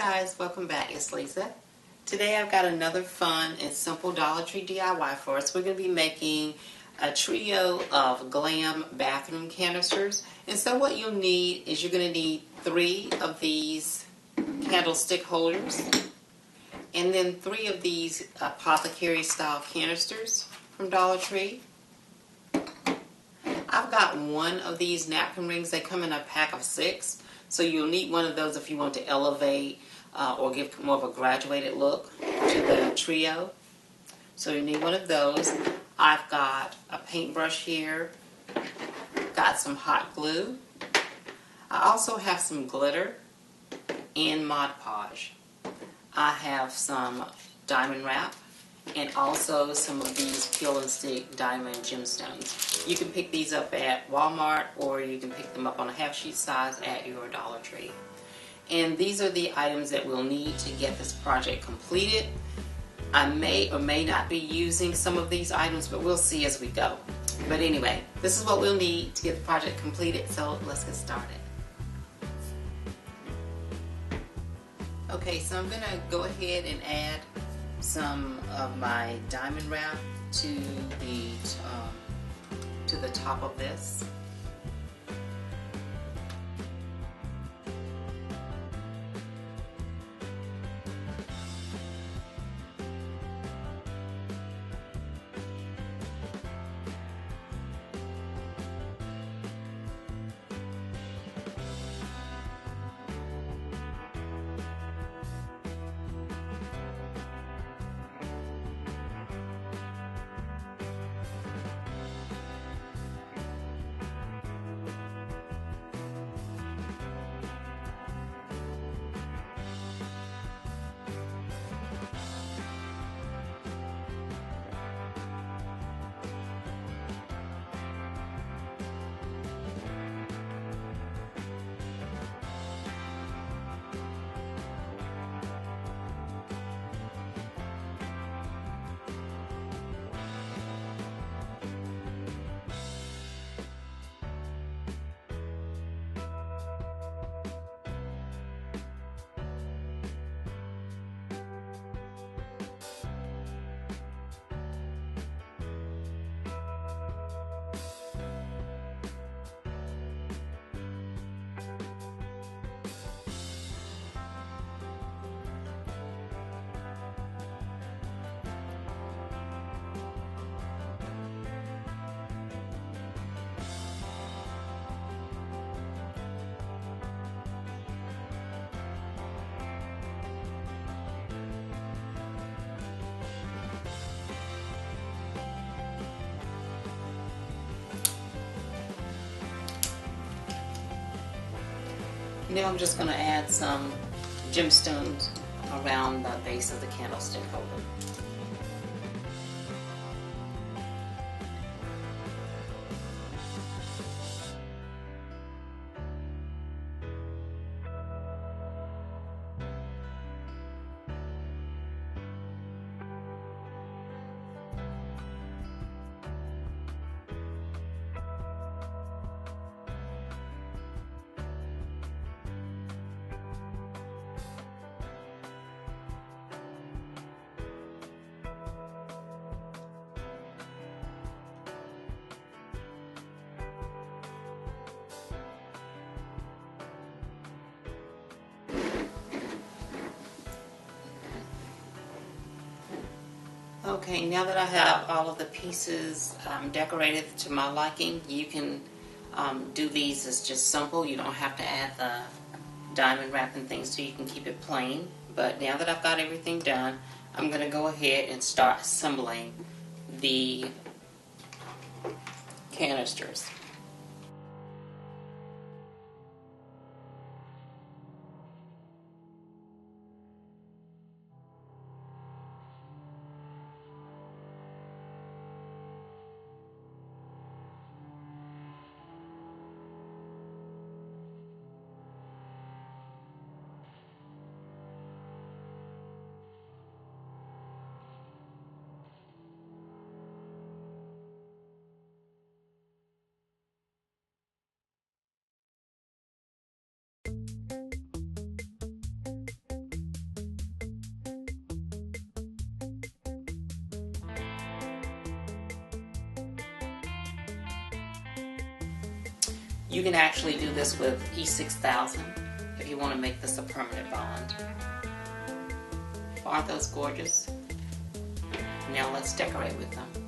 guys, welcome back. It's Lisa. Today I've got another fun and simple Dollar Tree DIY for us. We're going to be making a trio of Glam bathroom canisters. And so what you'll need is you're going to need 3 of these candlestick holders and then 3 of these apothecary style canisters from Dollar Tree. I've got 1 of these napkin rings. They come in a pack of 6. So you'll need 1 of those if you want to elevate or give more of a graduated look to the trio. So you need 1 of those. I've got a paintbrush here, got some hot glue. I also have some glitter and Mod Podge. I have some diamond wrap and also some of these peel and stick diamond gemstones. You can pick these up at Walmart or you can pick them up on a half sheet size at your Dollar Tree. And these are the items that we'll need to get this project completed. I may or may not be using some of these items, but we'll see as we go. But anyway, this is what we'll need to get the project completed, so let's get started. Okay, so I'm going to go ahead and add some of my diamond wrap to the top of this. Now I'm just going to add some gemstones around the base of the candlestick holder. Okay, now that I have all of the pieces decorated to my liking, you can do these as just simple. You don't have to add the diamond wrap and things, so you can keep it plain. But now that I've got everything done, I'm going to go ahead and start assembling the canisters. You can actually do this with E6000 if you want to make this a permanent bond. Aren't those gorgeous? Now let's decorate with them.